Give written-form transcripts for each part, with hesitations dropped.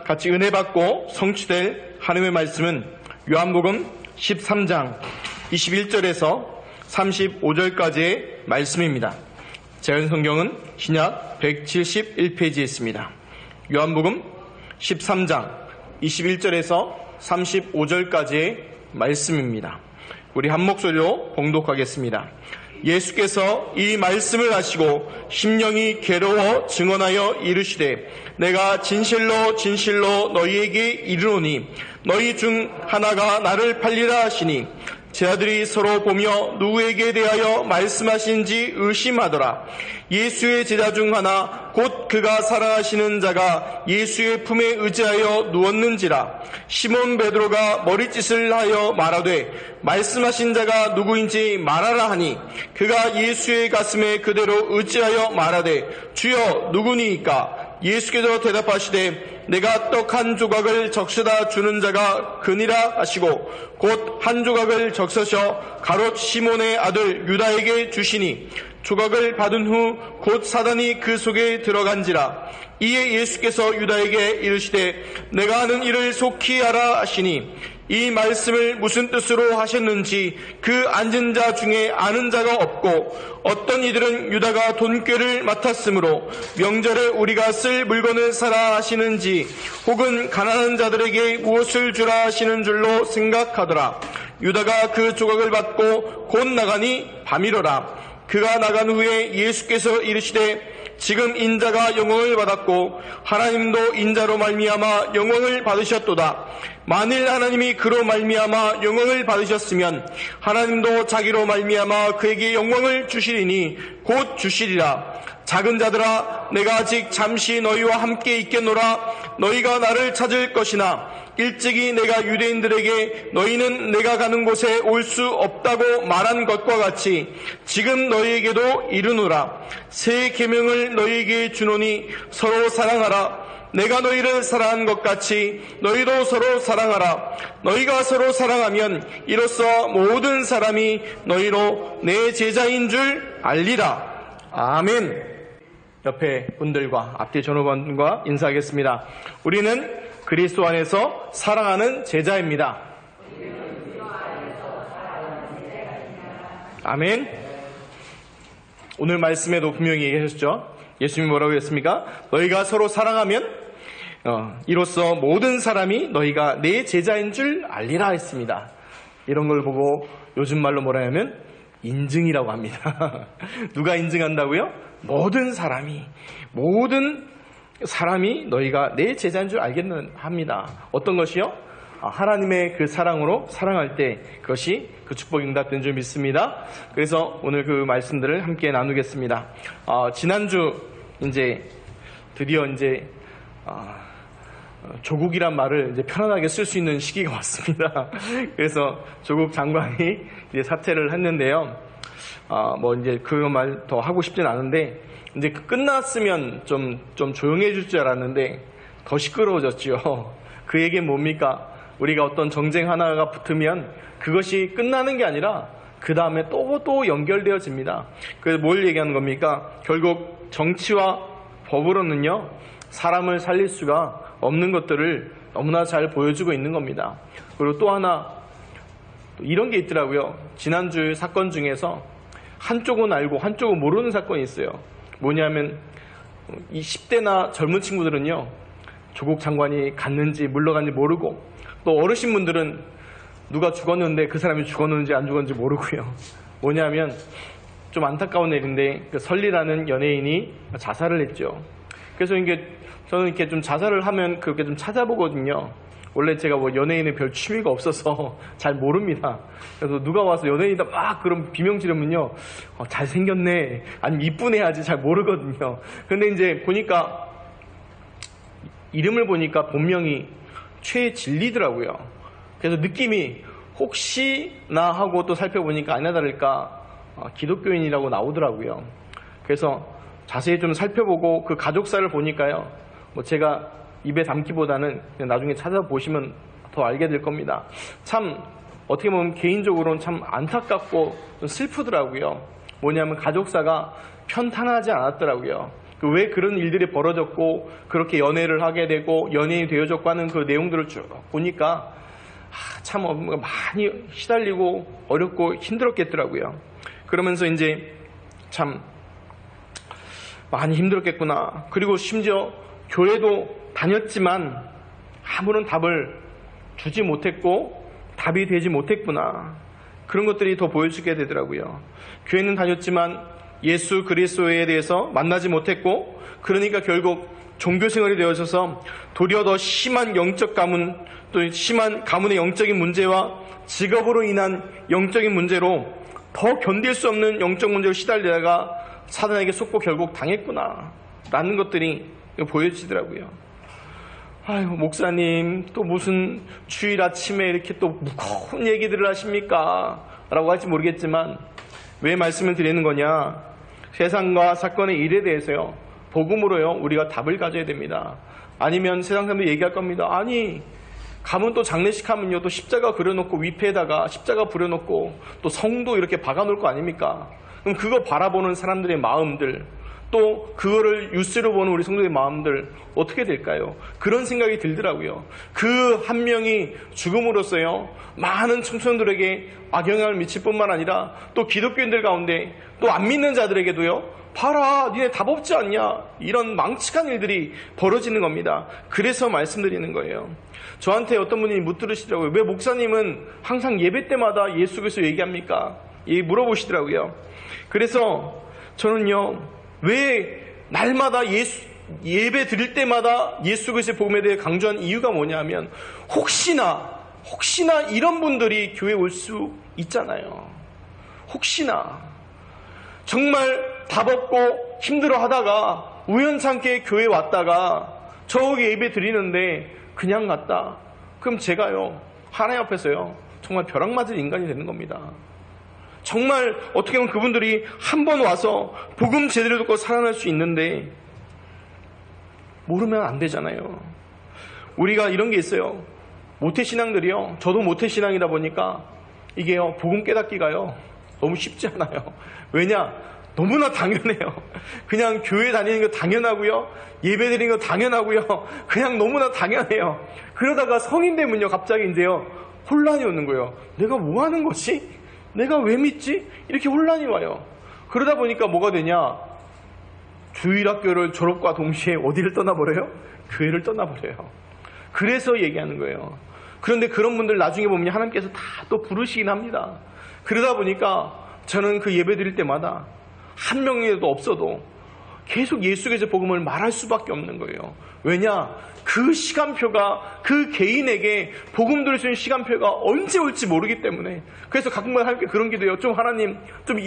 같이 은혜 받고 성취될 하나님의 말씀은 요한복음 13장 21절에서 35절까지의 말씀입니다. 재현성경은 신약 171페이지에 있습니다. 요한복음 13장 21절에서 35절까지의 말씀입니다. 우리 한 목소리로 봉독하겠습니다. 예수께서 이 말씀을 하시고 심령이 괴로워 증언하여 이르시되 내가 진실로 진실로 너희에게 이르노니 너희 중 하나가 나를 팔리라 하시니 제 아들이 서로 보며 누구에게 대하여 말씀하신지 의심하더라. 예수의 제자 중 하나 곧 그가 사랑하시는 자가 예수의 품에 의지하여 누웠는지라. 시몬 베드로가 머리짓을 하여 말하되 말씀하신 자가 누구인지 말하라 하니 그가 예수의 가슴에 그대로 의지하여 말하되 주여 누구니이까? 예수께서 대답하시되 내가 떡 한 조각을 적셔다 주는 자가 그니라 하시고 곧 한 조각을 적셔서 가롯 시몬의 아들 유다에게 주시니 조각을 받은 후 곧 사단이 그 속에 들어간지라. 이에 예수께서 유다에게 이르시되 내가 하는 일을 속히 하라 하시니 이 말씀을 무슨 뜻으로 하셨는지 그 앉은 자 중에 아는 자가 없고 어떤 이들은 유다가 돈꾀를 맡았으므로 명절에 우리가 쓸 물건을 사라 하시는지 혹은 가난한 자들에게 무엇을 주라 하시는 줄로 생각하더라. 유다가 그 조각을 받고 곧 나가니 밤이로라. 그가 나간 후에 예수께서 이르시되 지금 인자가 영광을 받았고 하나님도 인자로 말미암아 영광을 받으셨도다. 만일 하나님이 그로 말미암아 영광을 받으셨으면 하나님도 자기로 말미암아 그에게 영광을 주시리니 곧 주시리라. 작은 자들아 내가 아직 잠시 너희와 함께 있겠노라. 너희가 나를 찾을 것이나 일찍이 내가 유대인들에게 너희는 내가 가는 곳에 올 수 없다고 말한 것과 같이 지금 너희에게도 이르노라. 새 계명을 너희에게 주노니 서로 사랑하라. 내가 너희를 사랑한 것 같이 너희도 서로 사랑하라. 너희가 서로 사랑하면 이로써 모든 사람이 너희로 내 제자인 줄 알리라. 아멘. 옆에 분들과 앞뒤 전후반과 인사하겠습니다. 우리는 그리스도 안에서 사랑하는 제자입니다. 아멘. 오늘 말씀에도 분명히 얘기하셨죠. 예수님이 뭐라고 했습니까? 너희가 서로 사랑하면 이로써 모든 사람이 너희가 내 제자인 줄 알리라 했습니다. 이런 걸 보고 요즘 말로 뭐라 하면 인증이라고 합니다. 누가 인증한다고요? 모든 사람이 너희가 내 제자인 줄 알겠는 합니다. 어떤 것이요? 하나님의 그 사랑으로 사랑할 때 그것이 그 축복이 응답된 줄 믿습니다. 그래서 오늘 그 말씀들을 함께 나누겠습니다. 지난주 드디어 조국이란 말을 편안하게 쓸 수 있는 시기가 왔습니다. 그래서 조국 장관이 사퇴를 했는데요. 그런 말 더 하고 싶진 않은데 끝났으면 좀 조용해질 줄 알았는데 더 시끄러워졌죠. 그 얘기는 뭡니까? 우리가 어떤 정쟁 하나가 붙으면 그것이 끝나는 게 아니라 그 다음에 또 연결되어집니다. 그래서 뭘 얘기하는 겁니까? 결국 정치와 법으로는요 사람을 살릴 수가 없는 것들을 너무나 잘 보여주고 있는 겁니다. 그리고 또 하나 이런 게 있더라고요. 지난주 사건 중에서 한쪽은 알고 한쪽은 모르는 사건이 있어요. 뭐냐면 이 10대나 젊은 친구들은요 조국 장관이 갔는지 물러갔는지 모르고 또 어르신분들은 누가 죽었는데 그 사람이 죽었는지 안 죽었는지 모르고요. 뭐냐면 좀 안타까운 일인데 설리라는 연예인이 자살을 했죠. 그래서 저는 이렇게 좀 자살을 하면 그렇게 좀 찾아보거든요. 원래 제가 연예인에 별 취미가 없어서 잘 모릅니다. 그래서 누가 와서 연예인이다 막 그런 비명 지르면요 잘생겼네 아니면 이쁘네 하지 잘 모르거든요. 근데 보니까 이름을 보니까 본명이 최진리더라고요. 그래서 느낌이 혹시나 하고 또 살펴보니까 아니나 다를까 기독교인이라고 나오더라고요. 그래서 자세히 좀 살펴보고 그 가족사를 보니까요 제가 입에 담기보다는 그냥 나중에 찾아보시면 더 알게 될 겁니다. 참 어떻게 보면 개인적으로는 참 안타깝고 좀 슬프더라고요. 뭐냐면 가족사가 편탄하지 않았더라고요. 왜 그런 일들이 벌어졌고 그렇게 연애를 하게 되고 연예인이 되어졌고 하는 그 내용들을 쭉 보니까 참 많이 시달리고 어렵고 힘들었겠더라고요. 그러면서 이제 참 많이 힘들었겠구나. 그리고 심지어 교회도 다녔지만 아무런 답을 주지 못했고 답이 되지 못했구나. 그런 것들이 더 보여지게 되더라고요. 교회는 다녔지만 예수 그리스도에 대해서 만나지 못했고, 그러니까 결국 종교생활이 되어져서 도리어 더 심한 영적 가문, 또 심한 가문의 영적인 문제와 직업으로 인한 영적인 문제로 더 견딜 수 없는 영적 문제로 시달리다가 사단에게 속고 결국 당했구나 라는 것들이 보여지더라고요. 아유, 목사님 또 무슨 주일 아침에 이렇게 또 무거운 얘기들을 하십니까? 라고 할지 모르겠지만 왜 말씀을 드리는 거냐, 세상과 사건의 일에 대해서요, 복음으로요 우리가 답을 가져야 됩니다. 아니면 세상 사람들이 얘기할 겁니다. 아니, 가면 또 장례식 하면요 또 십자가 그려놓고 위패에다가 십자가 부려놓고 또 성도 이렇게 박아놓을 거 아닙니까? 그럼 그거 바라보는 사람들의 마음들, 또 그거를 뉴스로 보는 우리 성도의 마음들 어떻게 될까요? 그런 생각이 들더라고요. 그 한 명이 죽음으로써요 많은 청소년들에게 악영향을 미칠 뿐만 아니라 또 기독교인들 가운데 또 안 믿는 자들에게도요, 봐라 니네 답 없지 않냐, 이런 망측한 일들이 벌어지는 겁니다. 그래서 말씀드리는 거예요. 저한테 어떤 분이 묻더라고요. 왜 목사님은 항상 예배 때마다 예수 그리스도 얘기합니까? 물어보시더라고요. 그래서 저는요, 왜 날마다 예배 드릴 때마다 예수 그리스도의 복음에 대해 강조한 이유가 뭐냐면, 혹시나 이런 분들이 교회에 올 수 있잖아요. 혹시나 정말 답 없고 힘들어 하다가 우연찮게 교회에 왔다가 저기 예배 드리는데 그냥 갔다. 그럼 제가요 하나님 앞에서요 정말 벼락 맞을 인간이 되는 겁니다. 정말 어떻게 보면 그분들이 한 번 와서 복음 제대로 듣고 살아날 수 있는데 모르면 안 되잖아요. 우리가 이런 게 있어요. 모태신앙들이요, 저도 모태신앙이다 보니까 이게요 복음 깨닫기가요 너무 쉽지 않아요. 왜냐? 너무나 당연해요. 그냥 교회 다니는 거 당연하고요, 예배 드리는 거 당연하고요, 그냥 너무나 당연해요. 그러다가 성인 되면요 갑자기 이제요 혼란이 오는 거예요. 내가 뭐 하는 거지? 내가 왜 믿지? 이렇게 혼란이 와요. 그러다 보니까 뭐가 되냐, 주일학교를 졸업과 동시에 어디를 떠나버려요? 교회를 떠나버려요. 그래서 얘기하는 거예요. 그런데 그런 분들 나중에 보면 하나님께서 다 또 부르시긴 합니다. 그러다 보니까 저는 그 예배 드릴 때마다 한 명이라도 없어도 계속 예수께서 복음을 말할 수밖에 없는 거예요. 왜냐? 그 시간표가 그 개인에게 복음 들을 수 있는 시간표가 언제 올지 모르기 때문에. 그래서 가끔만 하나님께 그런 기도해요. 좀 하나님, 좀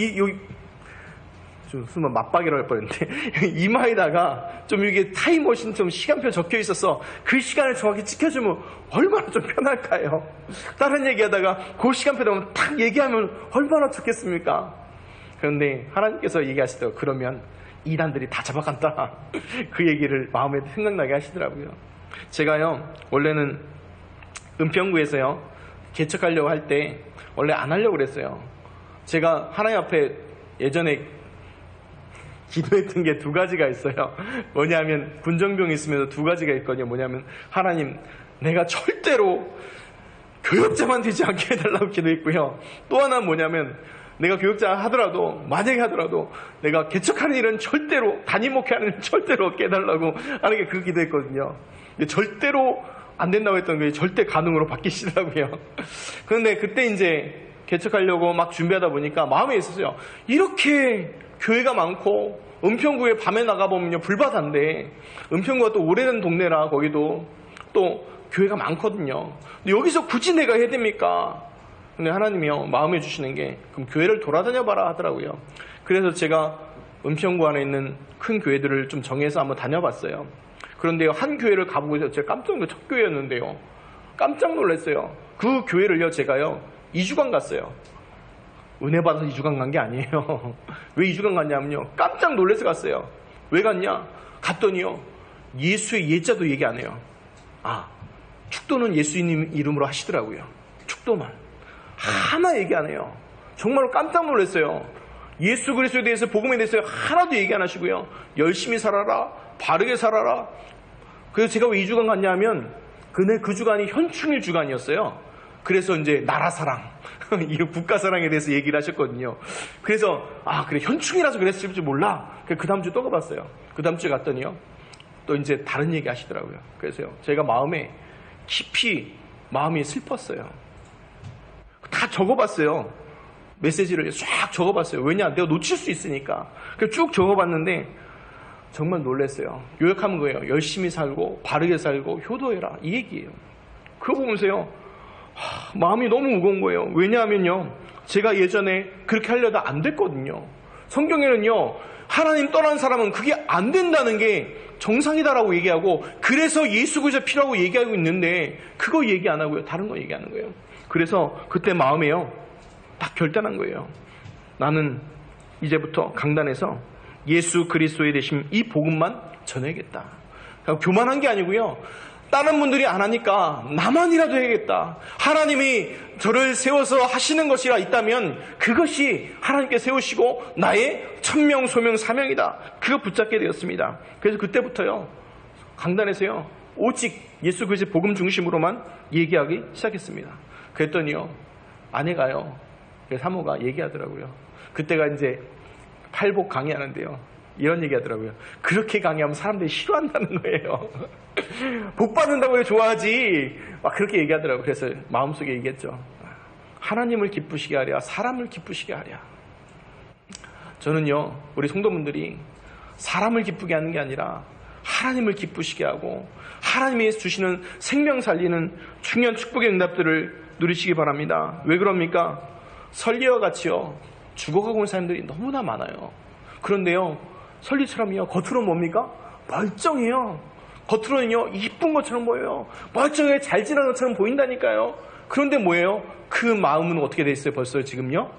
맞박이라고 할 뻔했는데 이마에다가 좀 이게 타임머신 좀 시간표 적혀 있어서 그 시간을 정확히 지켜주면 얼마나 좀 편할까요? 다른 얘기하다가 그 시간표로 딱 얘기하면 얼마나 좋겠습니까? 그런데 하나님께서 얘기하시더라고요. 그러면 이단들이 다 잡아간다. 그 얘기를 마음에 생각나게 하시더라고요. 제가요 원래는 은평구에서요 개척하려고 할 때 원래 안 하려고 그랬어요. 제가 하나님 앞에 예전에 기도했던 게 두 가지가 있어요. 뭐냐면 군정병이 있으면서 두 가지가 있거든요. 뭐냐면 하나님, 내가 절대로 교역자만 되지 않게 해달라고 기도했고요. 또 하나는 뭐냐면 내가 교역자 하더라도, 만약에 하더라도 내가 개척하는 일은 절대로, 담임 목회하는 일은 절대로 없게 해달라고 하는 게 그 기도했거든요. 절대로 안 된다고 했던 게 절대 가능으로 바뀌시더라고요. 그런데 그때 이제 개척하려고 막 준비하다 보니까 마음에 있었어요. 이렇게 교회가 많고 은평구에 밤에 나가보면요 불바다인데, 은평구가 또 오래된 동네라 거기도 또 교회가 많거든요. 근데 여기서 굳이 내가 해야 됩니까? 근데 하나님이요 마음에 주시는 게, 그럼 교회를 돌아다녀 봐라 하더라고요. 그래서 제가 은평구 안에 있는 큰 교회들을 좀 정해서 한번 다녀봤어요. 그런데요 한 교회를 가보고 있어서 제가 깜짝 놀랐어요. 첫 교회였는데요 깜짝 놀랐어요. 그 교회를요 제가요 2주간 갔어요. 은혜 받아서 2주간 간 게 아니에요. 왜 2주간 갔냐면요 깜짝 놀라서 갔어요. 왜 갔냐? 갔더니요 예수의 예자도 얘기 안 해요. 축도는 예수님 이름으로 하시더라고요. 축도만 하나 얘기 안 해요. 정말로 깜짝 놀랐어요. 예수 그리스도에 대해서, 복음에 대해서 하나도 얘기 안 하시고요. 열심히 살아라, 바르게 살아라. 그래서 제가 왜 2주간 갔냐면 그 주간이 현충일 주간이었어요. 그래서 이제 나라 사랑, 이 국가 사랑에 대해서 얘기를 하셨거든요. 그래서 그래, 현충이라서 그랬을지 몰라. 그 다음 주 또 가봤어요. 그 다음 주에 갔더니요, 또 이제 다른 얘기 하시더라고요. 그래서요, 제가 깊이 마음이 슬펐어요. 다 적어봤어요. 메시지를 쫙 적어봤어요. 왜냐, 내가 놓칠 수 있으니까. 그래서 쭉 적어봤는데 정말 놀랐어요. 요약하면 거예요. 열심히 살고 바르게 살고 효도해라, 이 얘기예요. 그거 보면서요, 마음이 너무 무거운 거예요. 왜냐하면요, 제가 예전에 그렇게 하려다 안 됐거든요. 성경에는요, 하나님 떠난 사람은 그게 안 된다는 게 정상이다라고 얘기하고, 그래서 예수 그리스도 필요하고 얘기하고 있는데 그거 얘기 안 하고요, 다른 거 얘기하는 거예요. 그래서 그때 마음에요, 딱 결단한 거예요. 나는 이제부터 강단에서 예수 그리스도의 되심, 이 복음만 전해야겠다. 그러니까 교만한 게 아니고요, 다른 분들이 안 하니까 나만이라도 해야겠다. 하나님이 저를 세워서 하시는 것이라 있다면 그것이 하나님께 세우시고 나의 천명 소명 사명이다. 그거 붙잡게 되었습니다. 그래서 그때부터요, 강단에서요, 오직 예수 그리스도의 복음 중심으로만 얘기하기 시작했습니다. 그랬더니요, 아내가요, 사모가 얘기하더라고요. 그때가 이제 팔복 강의하는데요, 이런 얘기 하더라고요. 그렇게 강의하면 사람들이 싫어한다는 거예요. 복 받는다고 해 좋아하지, 막 그렇게 얘기하더라고요. 그래서 마음속에 얘기했죠. 하나님을 기쁘시게 하랴, 사람을 기쁘시게 하랴. 저는요, 우리 성도분들이 사람을 기쁘게 하는 게 아니라 하나님을 기쁘시게 하고 하나님이 주시는 생명 살리는 중요한 축복의 응답들을 누리시기 바랍니다. 왜 그럽니까? 설리와 같이요, 죽어가고 있는 사람들이 너무나 많아요. 그런데요, 설리처럼요, 겉으로 뭡니까? 멀쩡해요. 겉으로는요, 이쁜 것처럼 보여요. 멀쩡하게 잘 지나는 것처럼 보인다니까요. 그런데 뭐예요? 그 마음은 어떻게 돼 있어요? 벌써 지금요,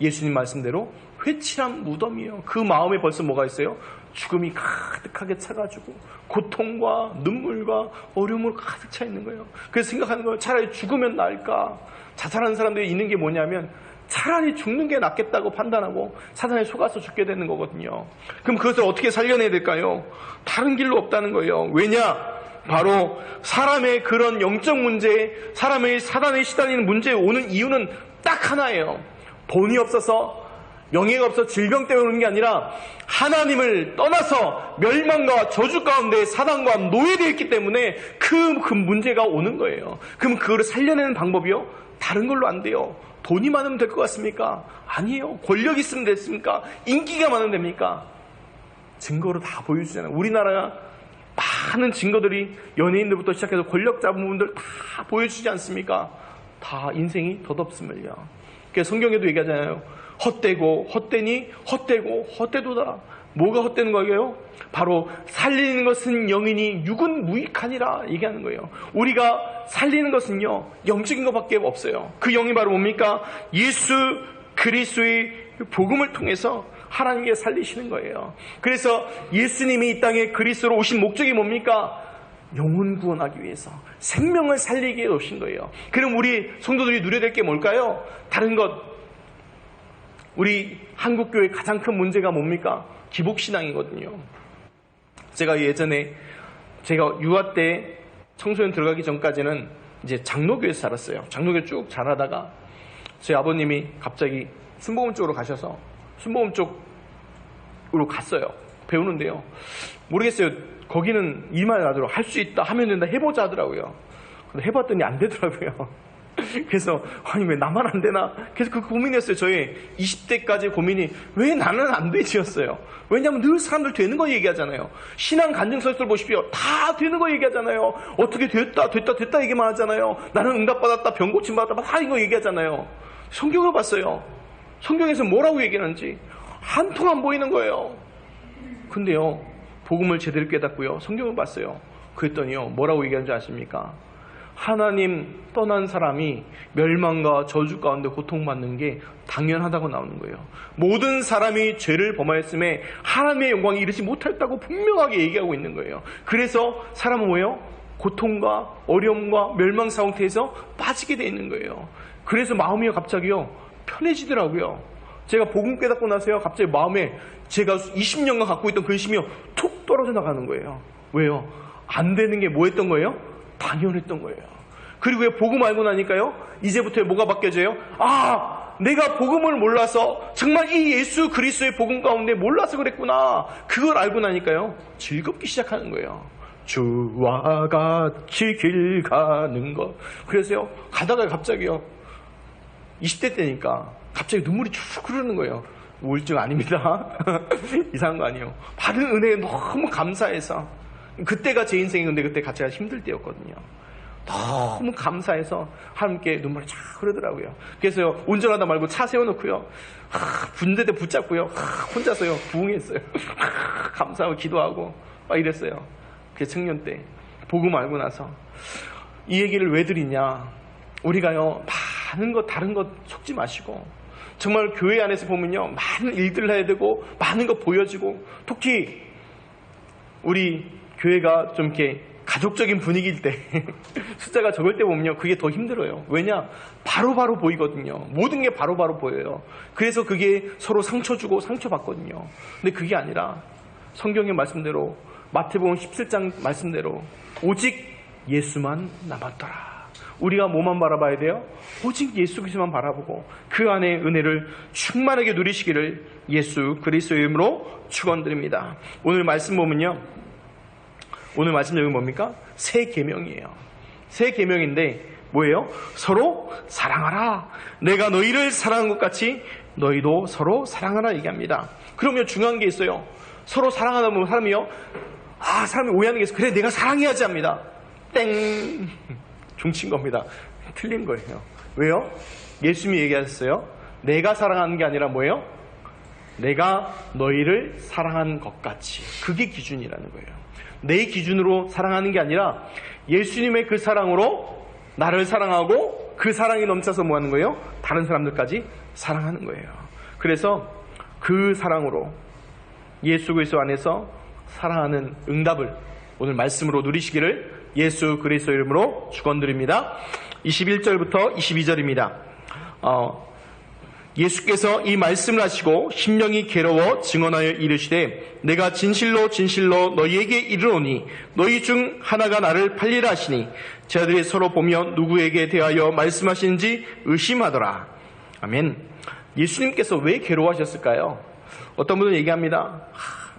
예수님 말씀대로 회칠한 무덤이에요. 그 마음에 벌써 뭐가 있어요? 죽음이 가득하게 차가지고 고통과 눈물과 어려움을 가득 차 있는 거예요. 그래서 생각하는 거예요. 차라리 죽으면 나을까? 자살하는 사람들이 있는 게 뭐냐면 차라리 죽는 게 낫겠다고 판단하고 사단에 속아서 죽게 되는 거거든요. 그럼 그것을 어떻게 살려내야 될까요? 다른 길로 없다는 거예요. 왜냐? 바로 사람의 그런 영적 문제, 사람의 사단에 시달리는 문제에 오는 이유는 딱 하나예요. 돈이 없어서, 영예가 없어 질병 때문에 오는 게 아니라 하나님을 떠나서 멸망과 저주 가운데 사단과 노예되어 있기 때문에 그 문제가 오는 거예요. 그럼 그거를 살려내는 방법이요? 다른 걸로 안 돼요. 돈이 많으면 될 것 같습니까? 아니에요. 권력 있으면 됐습니까? 인기가 많으면 됩니까? 증거로 다 보여주잖아요. 우리나라 많은 증거들이 연예인들부터 시작해서 권력 잡은 분들 다 보여주지 않습니까? 다 인생이 덧없음을요. 그래서 성경에도 얘기하잖아요. 헛되고 헛되니 헛되고 헛되도다. 뭐가 헛되는 거예요? 바로 살리는 것은 영이니 육은 무익하니라 얘기하는 거예요. 우리가 살리는 것은요, 영적인 것밖에 없어요. 그 영이 바로 뭡니까? 예수 그리스도의 복음을 통해서 하나님께 살리시는 거예요. 그래서 예수님이 이 땅에 그리스도로 오신 목적이 뭡니까? 영혼 구원하기 위해서 생명을 살리기 위해 오신 거예요. 그럼 우리 성도들이 누려야 될 게 뭘까요? 다른 것. 우리 한국교회의 가장 큰 문제가 뭡니까? 기복신앙이거든요. 제가 예전에 제가 유아 때 청소년 들어가기 전까지는 이제 장로교에서 자랐어요. 장로교 쭉 자라다가 제 아버님이 갑자기 순복음 쪽으로 가셔서 순복음 쪽으로 갔어요. 배우는데요. 모르겠어요. 거기는 이 말 하더라고요. 할 수 있다, 하면 된다, 해보자 하더라고요. 근데 해봤더니 안 되더라고요. 그래서 아니 왜 나만 안 되나? 계속 그 고민이었어요. 저의 20대까지 고민이 왜 나는 안 되지였어요. 왜냐하면 늘 사람들 되는 거 얘기하잖아요. 신앙 간증서들 보십시오. 다 되는 거 얘기하잖아요. 어떻게 됐다 얘기만 하잖아요. 나는 응답받았다, 병 고침받았다, 다 이거 얘기하잖아요. 성경을 봤어요. 성경에서 뭐라고 얘기하는지 한 통 안 보이는 거예요. 근데요, 복음을 제대로 깨닫고요, 성경을 봤어요. 그랬더니요, 뭐라고 얘기하는지 아십니까? 하나님 떠난 사람이 멸망과 저주 가운데 고통받는 게 당연하다고 나오는 거예요. 모든 사람이 죄를 범하였음에 하나님의 영광이 이르지 못했다고 분명하게 얘기하고 있는 거예요. 그래서 사람은 뭐예요? 고통과 어려움과 멸망 상태에서 빠지게 돼 있는 거예요. 그래서 마음이 갑자기요, 편해지더라고요. 제가 복음 깨닫고 나서요, 갑자기 마음에 제가 20년간 갖고 있던 근심이 툭 떨어져 나가는 거예요. 왜요? 안 되는 게 뭐 했던 거예요? 당연했던 거예요. 그리고 왜 복음 알고 나니까요, 이제부터 뭐가 바뀌어져요? 내가 복음을 몰라서, 정말 이 예수 그리스도의 복음 가운데 몰라서 그랬구나. 그걸 알고 나니까요, 즐겁기 시작하는 거예요. 주와 같이 길 가는 것. 그래서요, 가다가 갑자기요, 20대 때니까 갑자기 눈물이 쭉 흐르는 거예요. 우울증 아닙니다. 이상한 거 아니에요. 받은 은혜에 너무 감사해서. 그때가 제 인생이, 근데 그때 같이 힘들 때였거든요. 너무 감사해서 함께 눈물이 쫙 흐르더라고요. 그래서 운전하다 말고 차 세워놓고요, 군대대 붙잡고요, 혼자서요 부흥했어요. 감사하고 기도하고 막 이랬어요. 그게 청년 때 복음 알고 나서. 이 얘기를 왜 드리냐, 우리가요 많은 것 다른 것 속지 마시고, 정말 교회 안에서 보면요 많은 일들 해야 되고 많은 거 보여지고, 특히 우리 교회가 좀 이렇게 가족적인 분위기일 때 숫자가 적을 때 보면요, 그게 더 힘들어요. 왜냐? 바로바로 보이거든요. 모든 게 바로바로 보여요. 그래서 그게 서로 상처 주고 상처 받거든요. 근데 그게 아니라 성경의 말씀대로, 마태복음 17장 말씀대로 오직 예수만 남았더라. 우리가 뭐만 바라봐야 돼요? 오직 예수 그리스도만 바라보고 그 안에 은혜를 충만하게 누리시기를 예수 그리스도의 이름으로 축원드립니다. 오늘 말씀 보면요, 오늘 말씀 내용이 뭡니까? 새 계명이에요. 새 계명인데 뭐예요? 서로 사랑하라. 내가 너희를 사랑한 것 같이 너희도 서로 사랑하라 얘기합니다. 그러면 중요한 게 있어요. 서로 사랑하다 보면 사람이 오해하는 게 있어요. 그래, 내가 사랑해야지 합니다. 땡! 중친 겁니다. 틀린 거예요. 왜요? 예수님이 얘기하셨어요. 내가 사랑하는 게 아니라 뭐예요? 내가 너희를 사랑한 것 같이. 그게 기준이라는 거예요. 내 기준으로 사랑하는 게 아니라 예수님의 그 사랑으로 나를 사랑하고 그 사랑이 넘쳐서 뭐 하는 거예요? 다른 사람들까지 사랑하는 거예요. 그래서 그 사랑으로 예수 그리스도 안에서 사랑하는 응답을 오늘 말씀으로 누리시기를 예수 그리스도 이름으로 축원드립니다. 21절부터 22절입니다. 예수께서 이 말씀을 하시고 심령이 괴로워 증언하여 이르시되 내가 진실로 진실로 너희에게 이르노니 너희 중 하나가 나를 팔리라 하시니 제자들이 서로 보며 누구에게 대하여 말씀하시는지 의심하더라. 아멘. 예수님께서 왜 괴로워하셨을까요? 어떤 분은 얘기합니다.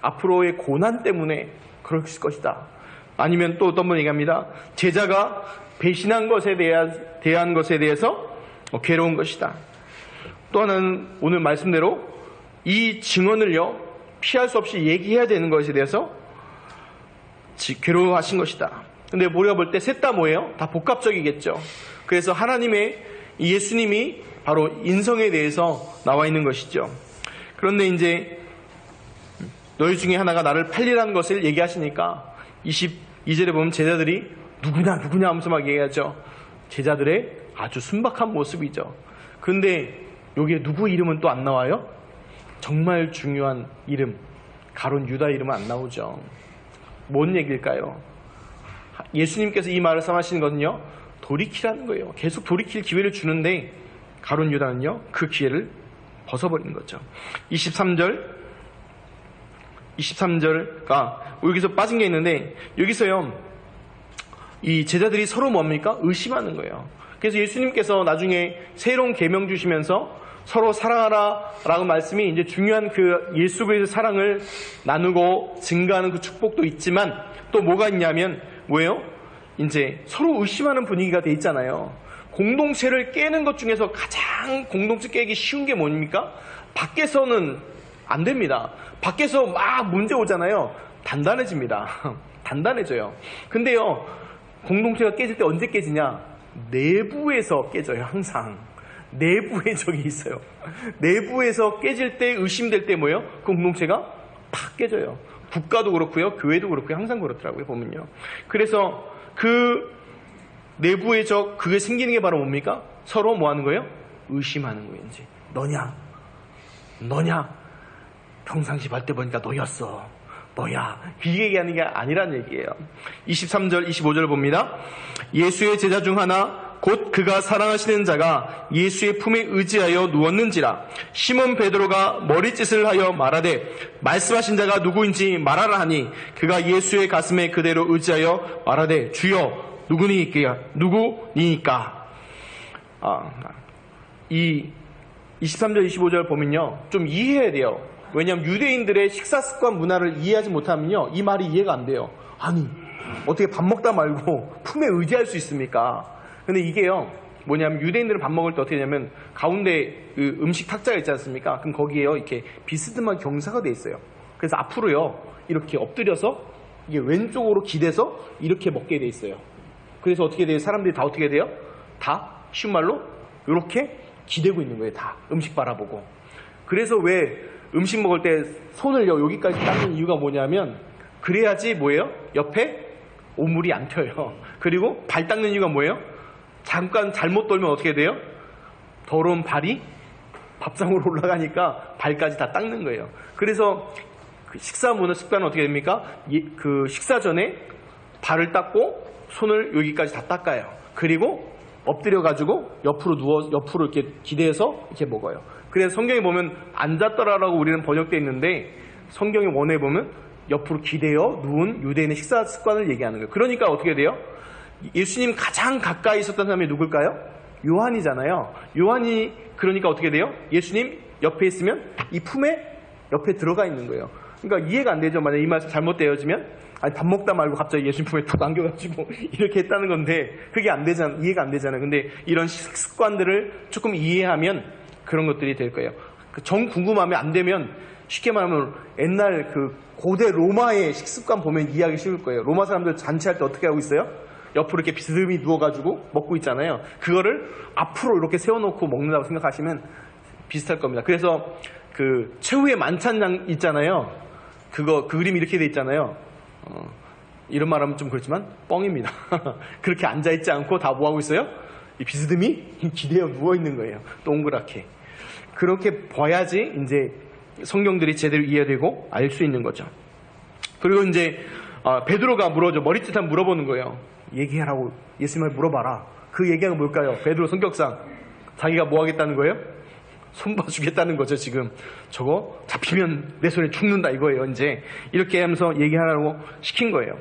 앞으로의 고난 때문에 그럴 것이다. 아니면 또 어떤 분은 얘기합니다. 제자가 배신한 것에 대한 것에 대해서 괴로운 것이다. 또 하나는 오늘 말씀대로 이 증언을요 피할 수 없이 얘기해야 되는 것에 대해서 괴로워하신 것이다. 근데 우리가 볼 때 셋 다 뭐예요? 다 복합적이겠죠. 그래서 하나님의 예수님이 바로 인성에 대해서 나와 있는 것이죠. 그런데 이제 너희 중에 하나가 나를 팔리라는 것을 얘기하시니까 22절에 보면 제자들이 누구냐 하면서 막 얘기하죠. 제자들의 아주 순박한 모습이죠. 그런데 여기에 누구 이름은 또 안 나와요? 정말 중요한 이름, 가룟 유다 이름은 안 나오죠. 뭔 얘기일까요? 예수님께서 이 말을 말씀하시는 것은요, 돌이키라는 거예요. 계속 돌이킬 기회를 주는데 가룟 유다는요, 그 기회를 벗어버리는 거죠. 23절가 여기서 빠진 게 있는데, 여기서요 이 제자들이 서로 뭡니까? 의심하는 거예요. 그래서 예수님께서 나중에 새로운 계명 주시면서 서로 사랑하라 라고 말씀이 이제 중요한 그 예수 그리스도의 사랑을 나누고 증가하는 그 축복도 있지만 또 뭐가 있냐면 뭐예요? 이제 서로 의심하는 분위기가 돼 있잖아요. 공동체를 깨는 것 중에서 가장 공동체 깨기 쉬운 게 뭡니까? 밖에서는 안 됩니다. 밖에서 막 문제 오잖아요. 단단해집니다. 단단해져요. 근데요, 공동체가 깨질 때 언제 깨지냐? 내부에서 깨져요. 항상 내부에 적이 있어요. 내부에서 깨질 때, 의심될 때 뭐예요? 그 공동체가 팍 깨져요. 국가도 그렇고요, 교회도 그렇고요, 항상 그렇더라고요, 보면요. 그래서 그 내부의 적, 그게 생기는 게 바로 뭡니까? 서로 뭐 하는 거예요? 의심하는 거예요. 이제 너냐 평상시 발 때 보니까 너였어, 너야. 이 얘기하는 게 아니란 얘기예요. 23절 25절 봅니다. 예수의 제자 중 하나 곧 그가 사랑하시는 자가 예수의 품에 의지하여 누웠는지라. 시몬 베드로가 머리짓을 하여 말하되 말씀하신 자가 누구인지 말하라 하니 그가 예수의 가슴에 그대로 의지하여 말하되 주여 누구니까. 이 23절 25절 보면요 좀 이해해야 돼요. 왜냐하면 유대인들의 식사 습관 문화를 이해하지 못하면요 이 말이 이해가 안 돼요. 아니 어떻게 밥 먹다 말고 품에 의지할 수 있습니까? 근데 이게요 뭐냐면 유대인들은 밥 먹을 때 어떻게 하냐면 가운데 그 음식 탁자가 있지 않습니까? 그럼 거기에요 이렇게 비스듬한 경사가 돼 있어요. 그래서 앞으로요 이렇게 엎드려서 이게 왼쪽으로 기대서 이렇게 먹게 돼 있어요. 그래서 어떻게 돼요? 사람들이 다 어떻게 돼요? 다 쉬운 말로 이렇게 기대고 있는 거예요. 다 음식 바라보고. 그래서 왜 음식 먹을 때 손을 여기까지 닦는 이유가 뭐냐면 그래야지 뭐예요? 옆에 오물이 안 튀어요. 그리고 발 닦는 이유가 뭐예요? 잠깐 잘못 돌면 어떻게 돼요? 더러운 발이 밥상으로 올라가니까 발까지 다 닦는 거예요. 그래서 그 식사 문화 습관은 어떻게 됩니까? 그 식사 전에 발을 닦고 손을 여기까지 다 닦아요. 그리고 엎드려가지고 옆으로 이렇게 기대서 이렇게 먹어요. 그래서 성경에 보면 앉았더라라고 우리는 번역되어 있는데 성경의 원어에 보면 옆으로 기대어 누운 유대인의 식사 습관을 얘기하는 거예요. 그러니까 어떻게 돼요? 예수님 가장 가까이 있었던 사람이 누굴까요? 요한이잖아요. 요한이 그러니까 어떻게 돼요? 예수님 옆에 있으면 이 품에 옆에 들어가 있는 거예요. 그러니까 이해가 안 되죠. 만약 이 말씀 잘못 되어지면 아니 밥 먹다 말고 갑자기 예수님 품에 툭 안겨가지고 이렇게 했다는 건데 그게 안 되잖아. 이해가 안 되잖아요. 근데 이런 습관들을 조금 이해하면 그런 것들이 될 거예요. 정 궁금하면 안 되면 쉽게 말하면 옛날 그 고대 로마의 식습관 보면 이해하기 쉬울 거예요. 로마 사람들 잔치할 때 어떻게 하고 있어요? 옆으로 이렇게 비스듬히 누워가지고 먹고 있잖아요. 그거를 앞으로 이렇게 세워놓고 먹는다고 생각하시면 비슷할 겁니다. 그래서 그 최후의 만찬장 있잖아요. 그 그림이 이렇게 돼 있잖아요. 이런 말하면 좀 그렇지만 뻥입니다. 그렇게 앉아있지 않고 다 뭐하고 있어요? 이 비스듬히 기대어 누워있는 거예요. 동그랗게. 그렇게 봐야지 이제 성경들이 제대로 이해되고 알 수 있는 거죠. 그리고 이제 베드로가 머리짓 한번 물어보는 거예요. 얘기하라고 예수님을 물어봐라. 그 얘기가 뭘까요? 베드로 성격상 자기가 뭐 하겠다는 거예요? 손봐주겠다는 거죠. 지금 저거 잡히면 내 손에 죽는다 이거예요. 이제 이렇게 하면서 얘기하라고 시킨 거예요.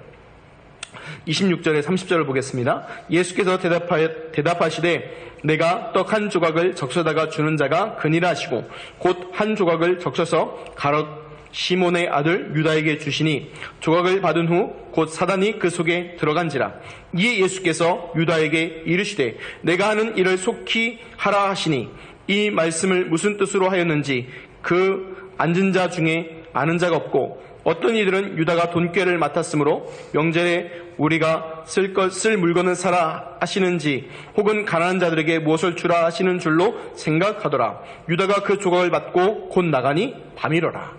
26절에 30절을 보겠습니다. 예수께서 대답하시되 내가 떡 한 조각을 적셔다가 주는 자가 그니라 하시고 곧 한 조각을 적셔서 가롯 시몬의 아들 유다에게 주시니 조각을 받은 후 곧 사단이 그 속에 들어간지라. 이에 예수께서 유다에게 이르시되 내가 하는 일을 속히 하라 하시니 이 말씀을 무슨 뜻으로 하였는지 그 앉은 자 중에 아는 자가 없고 어떤 이들은 유다가 돈꾀를 맡았으므로 명절에 우리가 쓸 물건을 사라 하시는지 혹은 가난한 자들에게 무엇을 주라 하시는 줄로 생각하더라. 유다가 그 조각을 받고 곧 나가니 밤이러라.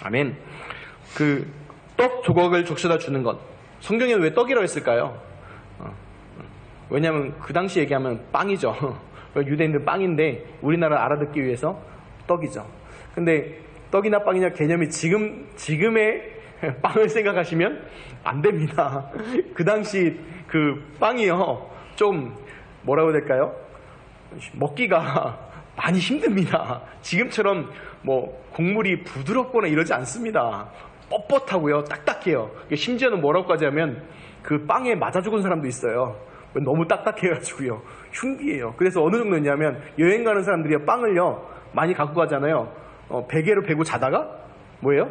아멘. 그 떡 조각을 적셔다 주는 것. 성경에는 왜 떡이라고 했을까요? 왜냐하면 그 당시 얘기하면 빵이죠. 유대인들은 빵인데 우리나라 알아듣기 위해서 떡이죠. 근데 떡이나 빵이냐 개념이 지금의 빵을 생각하시면 안 됩니다. 그 당시 그 빵이요 좀 뭐라고 해야 될까요? 먹기가 많이 힘듭니다. 지금처럼 뭐 국물이 부드럽거나 이러지 않습니다. 뻣뻣하고요, 딱딱해요. 심지어는 뭐라고까지 하면 그 빵에 맞아 죽은 사람도 있어요. 너무 딱딱해가지고요. 흉기예요. 그래서 어느 정도냐면 여행 가는 사람들이 빵을요 많이 갖고 가잖아요. 베개로 베고 자다가 뭐예요?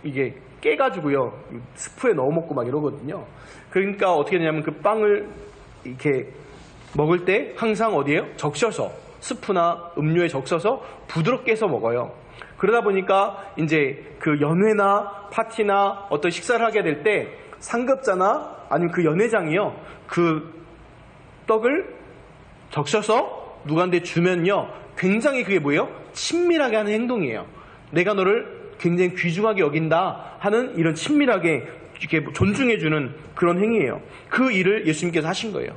이게 깨가지고요 스프에 넣어 먹고 막 이러거든요. 그러니까 어떻게 되냐면 그 빵을 이렇게 먹을 때 항상 어디에요? 적셔서 스프나 음료에 적셔서 부드럽게 해서 먹어요. 그러다 보니까 이제 그 연회나 파티나 어떤 식사를 하게 될 때 상급자나 아니면 그 연회장이요 그 떡을 적셔서 누구한테 주면요 굉장히 그게 뭐예요? 친밀하게 하는 행동이에요. 내가 너를 굉장히 귀중하게 여긴다 하는 이런 친밀하게 이렇게 존중해주는 그런 행위예요. 그 일을 예수님께서 하신 거예요.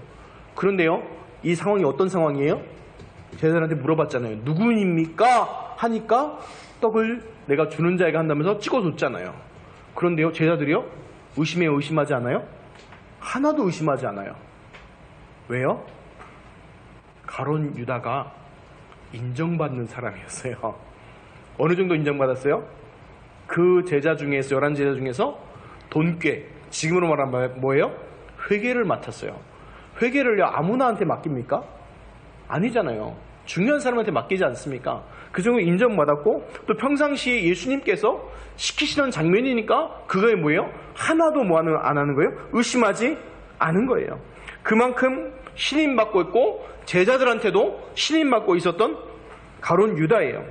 그런데요 이 상황이 어떤 상황이에요? 제자들한테 물어봤잖아요. 누구입니까? 하니까 떡을 내가 주는 자에게 한다면서 찍어줬잖아요. 그런데요 제자들이요 의심하지 않아요? 하나도 의심하지 않아요. 왜요? 가룟 유다가 인정받는 사람이었어요. 어느 정도 인정받았어요? 그 제자 중에서 11제자 중에서 돈꾀, 지금으로 말하면 뭐예요? 회계를 맡았어요. 회계를요 아무나한테 맡깁니까? 아니잖아요. 중요한 사람한테 맡기지 않습니까? 그 정도 인정받았고, 또 평상시에 예수님께서 시키시는 장면이니까 그거에 뭐예요? 하나도 안 하는 거예요? 의심하지 않은 거예요. 그만큼 신임받고 있고 제자들한테도 신임받고 있었던 가룟 유다예요.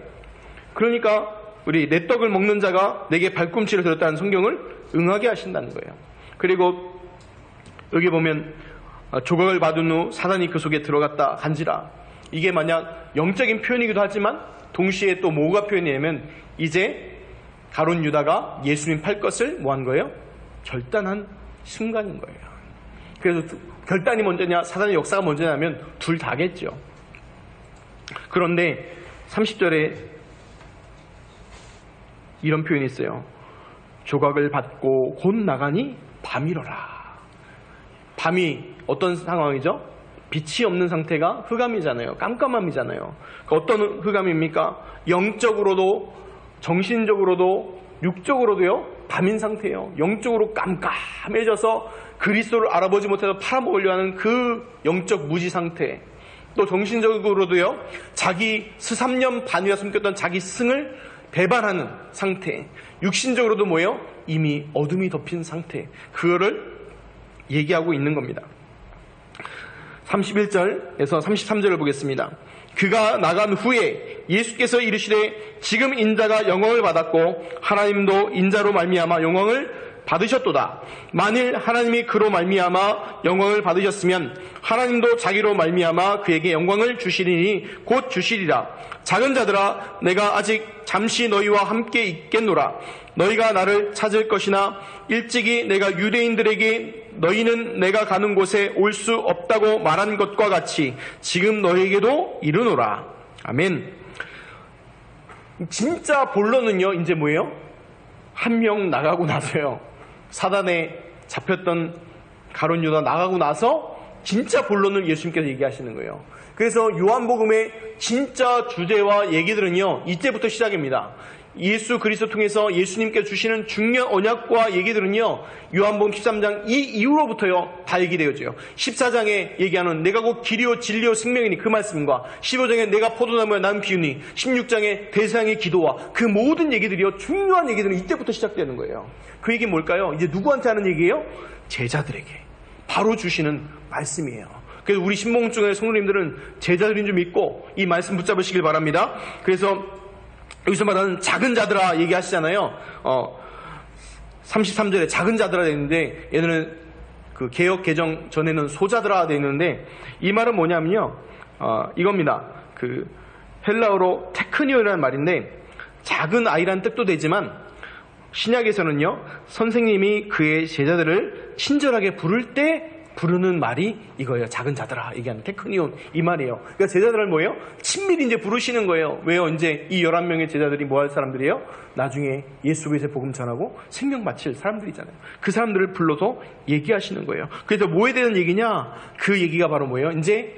그러니까 우리 내 떡을 먹는 자가 내게 발꿈치를 들었다는 성경을 응하게 하신다는 거예요. 그리고 여기 보면 조각을 받은 후 사단이 그 속에 들어갔다 간지라. 이게 만약 영적인 표현이기도 하지만 동시에 또 뭐가 표현이냐면 이제 가룟 유다가 예수님 팔 것을 뭐 한 거예요? 결단한 순간인 거예요. 그래서 결단이 먼저냐 사단의 역사가 먼저냐면 둘 다겠죠. 그런데 30절에 이런 표현이 있어요. 조각을 받고 곧 나가니 밤이러라. 밤이 어떤 상황이죠? 빛이 없는 상태가 흑암이잖아요. 깜깜함이잖아요. 어떤 흑암입니까? 영적으로도 정신적으로도 육적으로도요 밤인 상태예요. 영적으로 깜깜해져서 그리스도를 알아보지 못해서 팔아먹으려 하는 그 영적 무지 상태, 또 정신적으로도요 자기 스삼년 반이나 숨겼던 자기 스승을 배반하는 상태, 육신적으로도 뭐예요? 이미 어둠이 덮인 상태, 그거를 얘기하고 있는 겁니다. 31절에서 33절을 보겠습니다. 그가 나간 후에 예수께서 이르시되 지금 인자가 영광을 받았고 하나님도 인자로 말미암아 영광을 받으셨도다. 만일 하나님이 그로 말미암아 영광을 받으셨으면 하나님도 자기로 말미암아 그에게 영광을 주시리니 곧 주시리라. 작은 자들아 내가 아직 잠시 너희와 함께 있겠노라. 너희가 나를 찾을 것이나 일찍이 내가 유대인들에게 너희는 내가 가는 곳에 올 수 없다고 말한 것과 같이 지금 너희에게도 이르노라. 아멘. 진짜 본론은요 이제 뭐예요? 한 명 나가고 나서요. 사단에 잡혔던 가룟 유다 나가고 나서 진짜 본론을 예수님께서 얘기하시는 거예요. 그래서 요한복음의 진짜 주제와 얘기들은요 이때부터 시작입니다. 예수 그리스도 통해서 예수님께 주시는 중요한 언약과 얘기들은요 요한복음 13장 이 이후로부터요 다 얘기되어져요. 14장에 얘기하는 내가 곧 길이요 진리요 생명이니 그 말씀과 15장에 내가 포도나무야 난 비유니 16장에 대상의 기도와 그 모든 얘기들이요 중요한 얘기들은 이때부터 시작되는 거예요. 그 얘기는 뭘까요? 이제 누구한테 하는 얘기예요? 제자들에게 바로 주시는 말씀이에요. 그래서 우리 신봉중의 성도님들은 제자들인 줄 믿고 이 말씀 붙잡으시길 바랍니다. 그래서 여기서 말하는 작은 자들아 얘기하시잖아요. 33절에 작은 자들아 되는데 얘는 그 개역 개정 전에는 소자들아 되어 있는데 이 말은 뭐냐면요. 이겁니다. 그 헬라어로 테크니오라는 말인데 작은 아이란 뜻도 되지만 신약에서는요. 선생님이 그의 제자들을 친절하게 부를 때 부르는 말이 이거예요. 작은 자들아 얘기하는 테크니온 이 말이에요. 그러니까 제자들을 뭐예요? 친밀히 이제 부르시는 거예요. 왜요? 이제 이 11명의 제자들이 뭐 할 사람들이에요? 나중에 예수 그리스도의 복음 전하고 생명 바칠 사람들이잖아요. 그 사람들을 불러서 얘기하시는 거예요. 그래서 뭐에 대한 얘기냐? 그 얘기가 바로 뭐예요? 이제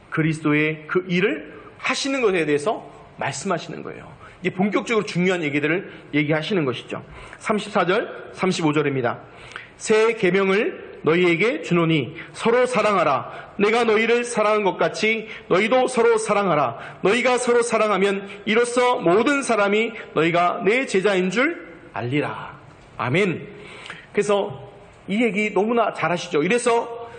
그리스도의 그 일을 하시는 것에 대해서 말씀하시는 거예요. 이제 본격적으로 중요한 얘기들을 얘기하시는 것이죠. 34절, 35절입니다. 새 계명을 너희에게 주노니 서로 사랑하라. 내가 너희를 사랑한 것 같이 너희도 서로 사랑하라. 너희가 서로 사랑하면 이로써 모든 사람이 너희가 내 제자인 줄 알리라. 아멘. 그래서 이 얘기 너무나 잘하시죠. 이래서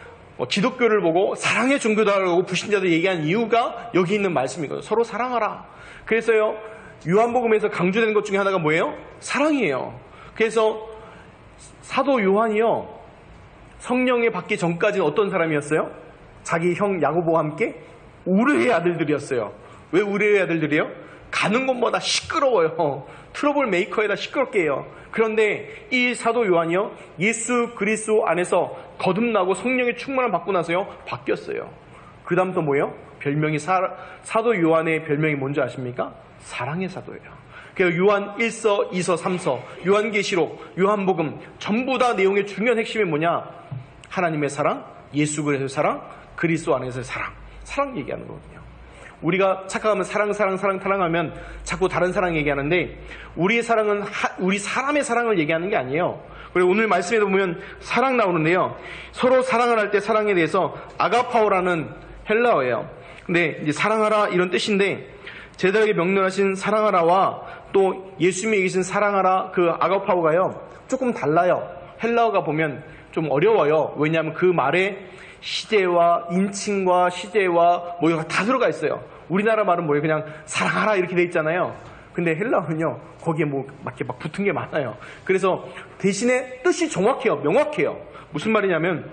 기독교를 보고 사랑의 종교다라고 불신자들 얘기한 이유가 여기 있는 말씀이거든요. 서로 사랑하라. 그래서요 요한복음에서 강조되는 것 중에 하나가 뭐예요? 사랑이에요. 그래서 사도 요한이요 성령에 받기 전까지는 어떤 사람이었어요? 자기 형 야고보와 함께 우르의 아들들이었어요. 왜 우르의 아들들이요? 가는 곳마다 시끄러워요. 트러블 메이커에다 시끄럽게 해요. 그런데 이 사도 요한이요 예수 그리스도 안에서 거듭나고 성령의 충만을 받고 나서요 바뀌었어요. 그 다음부터 뭐예요? 별명이 사도 요한의 별명이 뭔지 아십니까? 사랑의 사도예요. 그래서 요한 1서, 2서, 3서, 요한계시록, 요한복음 전부 다 내용의 중요한 핵심이 뭐냐? 하나님의 사랑, 예수 그리스도의 사랑, 그리스도 안에서의 사랑. 사랑 얘기하는 거거든요. 우리가 착각하면 사랑하면 자꾸 다른 사랑 얘기하는데 우리의 사랑은 우리 사람의 사랑을 얘기하는 게 아니에요. 그리고 오늘 말씀에도 보면 사랑 나오는데요. 서로 사랑을 할 때 사랑에 대해서 아가파오라는 헬라어예요. 근데 이제 사랑하라 이런 뜻인데 제자에게 명령하신 사랑하라와 또 예수님이 얘기하신 사랑하라 그 아가파오가요 조금 달라요. 헬라어가 보면 좀 어려워요. 왜냐하면 그 말에 시제와 인칭과 시제와 뭐 이거 다 들어가 있어요. 우리나라 말은 뭐예요? 그냥 사랑하라 이렇게 돼 있잖아요. 근데 헬라어는요 거기에 뭐 막 붙은 게 많아요. 그래서 대신에 뜻이 정확해요. 명확해요. 무슨 말이냐면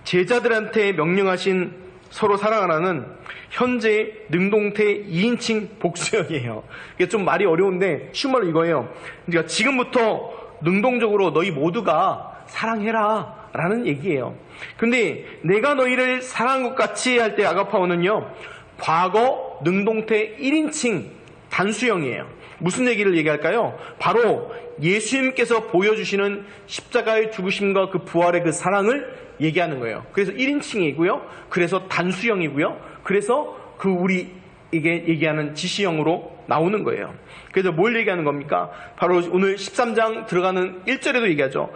제자들한테 명령하신 서로 사랑하라는 현재 능동태 2인칭 복수형이에요. 이게 좀 말이 어려운데 쉬운 말로 이거예요. 그러니까 지금부터 능동적으로 너희 모두가 사랑해라 라는 얘기예요. 근데 내가 너희를 사랑한 것 같이 할 때 아가파오는요 과거 능동태 1인칭 단수형이에요. 무슨 얘기를 얘기할까요? 바로 예수님께서 보여주시는 십자가의 죽으심과 그 부활의 그 사랑을 얘기하는 거예요. 그래서 1인칭이고요. 그래서 단수형이고요. 그래서 그 우리 이게 얘기하는 지시형으로 나오는 거예요. 그래서 뭘 얘기하는 겁니까? 바로 오늘 13장 들어가는 1절에도 얘기하죠.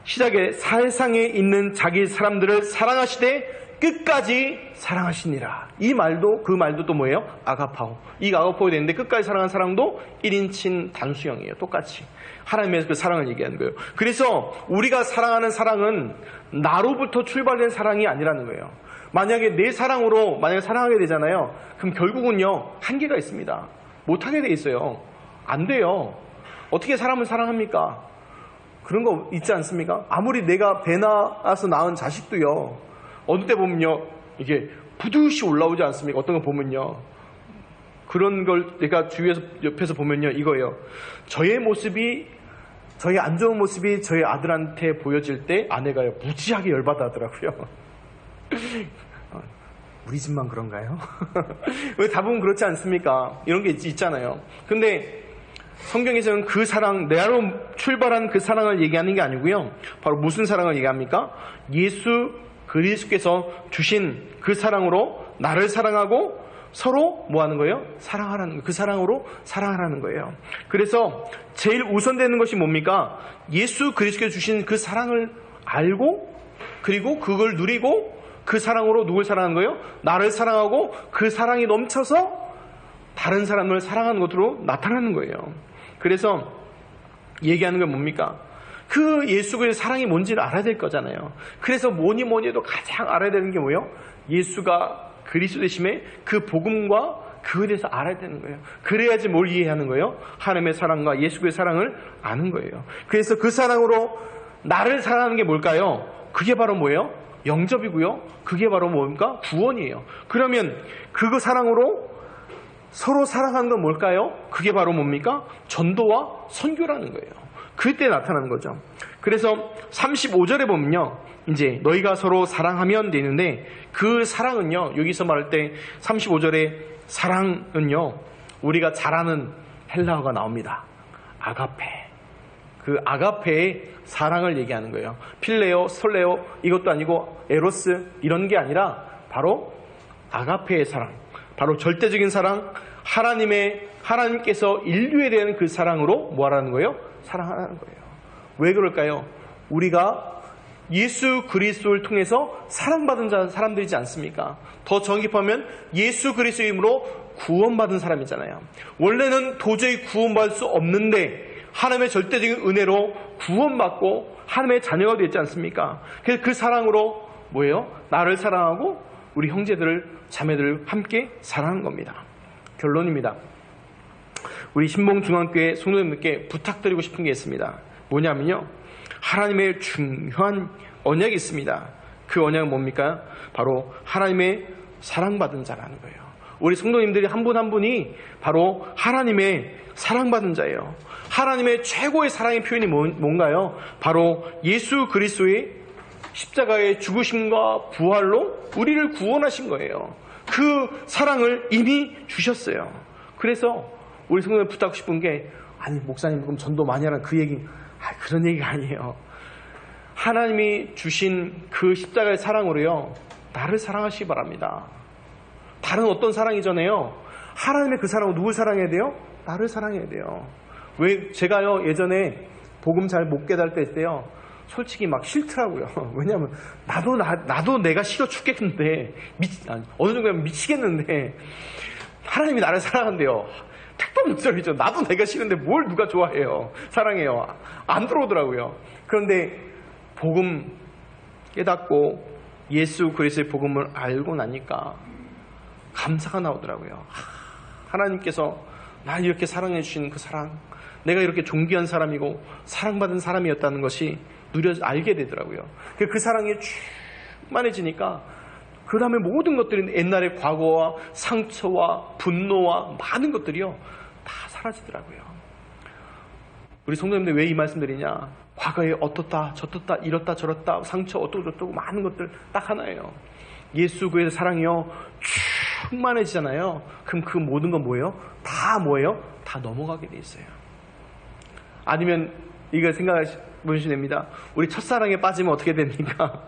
시작에 세상에 있는 자기 사람들을 사랑하시되 끝까지 사랑하시니라. 이 말도 그 말도 또 뭐예요? 아가파오. 이 아가파오 되는데 끝까지 사랑한 사랑도 1인칭 단수형이에요. 똑같이. 하나님의 그 사랑을 얘기하는 거예요. 그래서 우리가 사랑하는 사랑은 나로부터 출발된 사랑이 아니라는 거예요. 만약에 내 사랑으로 만약에 사랑하게 되잖아요. 그럼 결국은요 한계가 있습니다. 못하게 돼 있어요. 안 돼요. 어떻게 사람을 사랑합니까? 그런 거 있지 않습니까? 아무리 내가 배 낳아서 낳은 자식도요 어느 때 보면요 이게 부두시 올라오지 않습니까? 어떤 거 보면요 그런 걸 내가 주위에서 옆에서 보면요 이거예요. 저의 모습이 저의 안 좋은 모습이 저희 아들한테 보여질 때 아내가요 무지하게 열받아 하더라고요. 우리 집만 그런가요? 왜 대부분 그렇지 않습니까? 이런 게 있잖아요. 근데 성경에서는 그 사랑, 내로 출발한 그 사랑을 얘기하는 게 아니고요. 바로 무슨 사랑을 얘기합니까? 예수 그리스도께서 주신 그 사랑으로 나를 사랑하고 서로 뭐 하는 거예요? 사랑하라는 거예요. 그 사랑으로 사랑하라는 거예요. 그래서 제일 우선되는 것이 뭡니까? 예수 그리스도께서 주신 그 사랑을 알고 그리고 그걸 누리고 그 사랑으로 누굴 사랑하는 거예요? 나를 사랑하고 그 사랑이 넘쳐서 다른 사람을 사랑하는 것으로 나타나는 거예요. 그래서 얘기하는 건 뭡니까? 그 예수 그리스도의 사랑이 뭔지를 알아야 될 거잖아요. 그래서 뭐니 해도 가장 알아야 되는 게 뭐예요? 예수가 그리스도 되심의 그 복음과 그에 대해서 알아야 되는 거예요. 그래야지 뭘 이해하는 거예요? 하나님의 사랑과 예수 그리스도의 사랑을 아는 거예요. 그래서 그 사랑으로 나를 사랑하는 게 뭘까요? 그게 바로 뭐예요? 영접이고요. 그게 바로 뭡니까? 구원이에요. 그러면 그 사랑으로 서로 사랑하는 건 뭘까요? 그게 바로 뭡니까? 전도와 선교라는 거예요. 그때 나타나는 거죠. 그래서 35절에 보면요. 이제 너희가 서로 사랑하면 되는데 그 사랑은요. 여기서 말할 때 35절에 사랑은요. 우리가 잘 아는 헬라어가 나옵니다. 아가페. 그 아가페의 사랑을 얘기하는 거예요. 필레오, 솔레오 이것도 아니고 에로스 이런 게 아니라 바로 아가페의 사랑. 바로 절대적인 사랑, 하나님께서 인류에 대한 그 사랑으로 뭐 하라는 거예요? 사랑하라는 거예요. 왜 그럴까요? 우리가 예수 그리스도를 통해서 사랑받은 사람들이지 않습니까? 더 정확히하면 예수 그리스도의 이름으로 구원받은 사람이잖아요. 원래는 도저히 구원받을 수 없는데 하나님의 절대적인 은혜로 구원받고 하나님의 자녀가 되었지 않습니까? 그래서 그 사랑으로 뭐예요? 나를 사랑하고 우리 형제들을 자매들을 함께 사랑하는 겁니다. 결론입니다. 우리 신봉중앙교회 성도님들께 부탁드리고 싶은 게 있습니다. 뭐냐면요. 하나님의 중요한 언약이 있습니다. 그 언약은 뭡니까? 바로 하나님의 사랑받은 자라는 거예요. 우리 성도님들이 한 분 한 분이 바로 하나님의 사랑받은 자예요. 하나님의 최고의 사랑의 표현이 뭔가요? 바로 예수 그리스도의 십자가의 죽으심과 부활로 우리를 구원하신 거예요. 그 사랑을 이미 주셨어요. 그래서 우리 성도님 부탁하고 싶은 게 아니 목사님 그럼 전도 많이 하라는 그 얘기 그런 얘기가 아니에요. 하나님이 주신 그 십자가의 사랑으로요 나를 사랑하시기 바랍니다. 다른 어떤 사랑이 전에요. 하나님의 그 사랑은 누굴 사랑해야 돼요? 나를 사랑해야 돼요. 왜 제가요 예전에 복음 잘 못 깨달을 때요 솔직히 막 싫더라고요. 왜냐하면 나도 내가 싫어 죽겠는데 어느 정도면 미치겠는데 하나님이 나를 사랑한대요. 택도 없는 소리죠. 나도 내가 싫은데 뭘 누가 좋아해요. 사랑해요. 안 들어오더라고요. 그런데 복음 깨닫고 예수 그리스도의 복음을 알고 나니까 감사가 나오더라고요. 하나님께서 날 이렇게 사랑해 주신 그 사랑, 내가 이렇게 존귀한 사람이고 사랑받은 사람이었다는 것이 알게 되더라고요. 그 사랑이 충만해지니까 그 다음에 모든 것들이 옛날의 과거와 상처와 분노와 많은 것들이요 다 사라지더라고요. 우리 성도님들 왜 이 말씀드리냐? 과거에 어떻다 저떻다 이렇다 저렇다 상처 어떻고 저떻고 많은 것들 딱 하나예요. 예수 그의 사랑이요 충만해지잖아요. 그럼 그 모든 건 뭐예요? 다 뭐예요? 다 넘어가게 돼 있어요. 아니면 이거 생각해보시면 됩니다. 우리 첫사랑에 빠지면 어떻게 됩니까?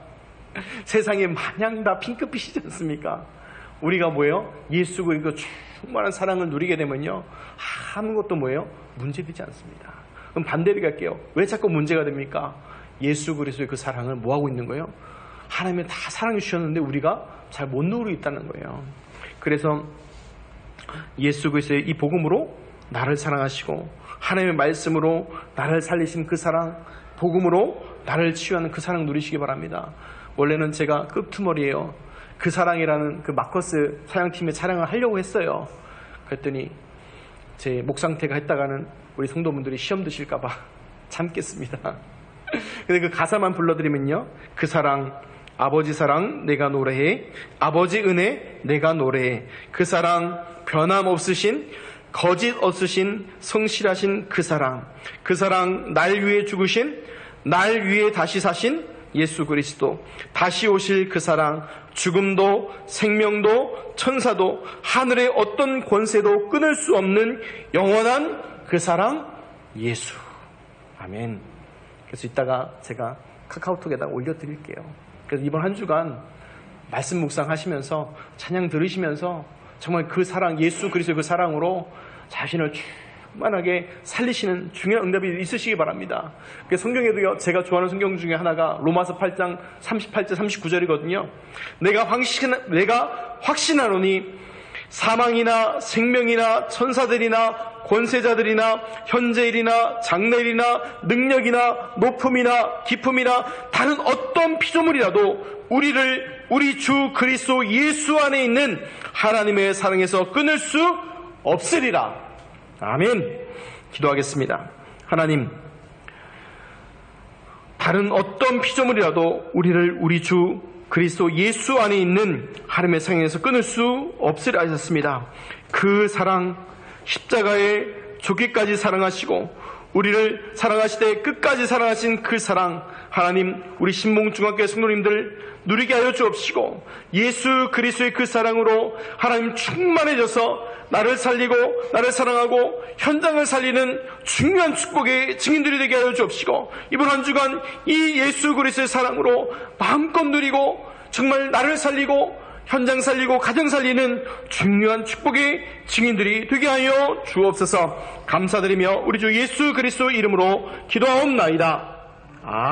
세상에 마냥 다 핑크빛이지 않습니까? 우리가 뭐예요? 예수 그리스도 충만한 사랑을 누리게 되면요 아무것도 뭐예요? 문제되지 않습니다. 그럼 반대로 갈게요. 왜 자꾸 문제가 됩니까? 예수 그리스도의 그 사랑을 뭐하고 있는 거예요? 하나님이 다 사랑해 주셨는데 우리가 잘 못 누리고 있다는 거예요. 그래서 예수 그리스도의 이 복음으로 나를 사랑하시고 하나님의 말씀으로 나를 살리신 그 사랑, 복음으로 나를 치유하는 그 사랑 누리시기 바랍니다. 원래는 제가 끄트머리예요. 그 사랑이라는 그 마커스 사양팀의 촬영을 하려고 했어요. 그랬더니 제 목 상태가 했다가는 우리 성도분들이 시험 드실까봐 참겠습니다. 근데 그 가사만 불러드리면요. 그 사랑, 아버지 사랑 내가 노래해, 아버지 은혜 내가 노래해. 그 사랑 변함없으신 거짓 없으신 성실하신 그 사랑 날 위해 죽으신 날 위해 다시 사신 예수 그리스도, 다시 오실 그 사랑, 죽음도 생명도 천사도 하늘의 어떤 권세도 끊을 수 없는 영원한 그 사랑 예수. 아멘. 그래서 이따가 제가 카카오톡에다가 올려드릴게요. 그래서 이번 한 주간 말씀 묵상하시면서 찬양 들으시면서 정말 그 사랑, 예수 그리스도의 그 사랑으로 자신을 충만하게 살리시는 중요한 응답이 있으시기 바랍니다. 성경에도요, 제가 좋아하는 성경 중에 하나가 로마서 8장 38절 39절이거든요. 내가 확신하노니 사망이나 생명이나 천사들이나 권세자들이나 현재일이나 장래일이나 능력이나 높음이나 깊음이나 다른 어떤 피조물이라도 우리 주 그리스도 예수 안에 있는 하나님의 사랑에서 끊을 수 없으리라. 아멘. 기도하겠습니다. 하나님, 다른 어떤 피조물이라도 우리 주 그리스도 예수 안에 있는 하나님의 사랑에서 끊을 수 없으리라 하셨습니다. 그 사랑, 십자가에 죽기까지 사랑하시고 우리를 사랑하시되 끝까지 사랑하신 그 사랑, 하나님 우리 신봉중학교 성도님들 누리게 하여 주옵시고 예수 그리스도의 그 사랑으로 하나님 충만해져서 나를 살리고 나를 사랑하고 현장을 살리는 중요한 축복의 증인들이 되게 하여 주옵시고 이번 한 주간 이 예수 그리스도의 사랑으로 마음껏 누리고 정말 나를 살리고 현장 살리고 가정 살리는 중요한 축복의 증인들이 되게 하여 주옵소서. 감사드리며 우리 주 예수 그리스도 이름으로 기도하옵나이다.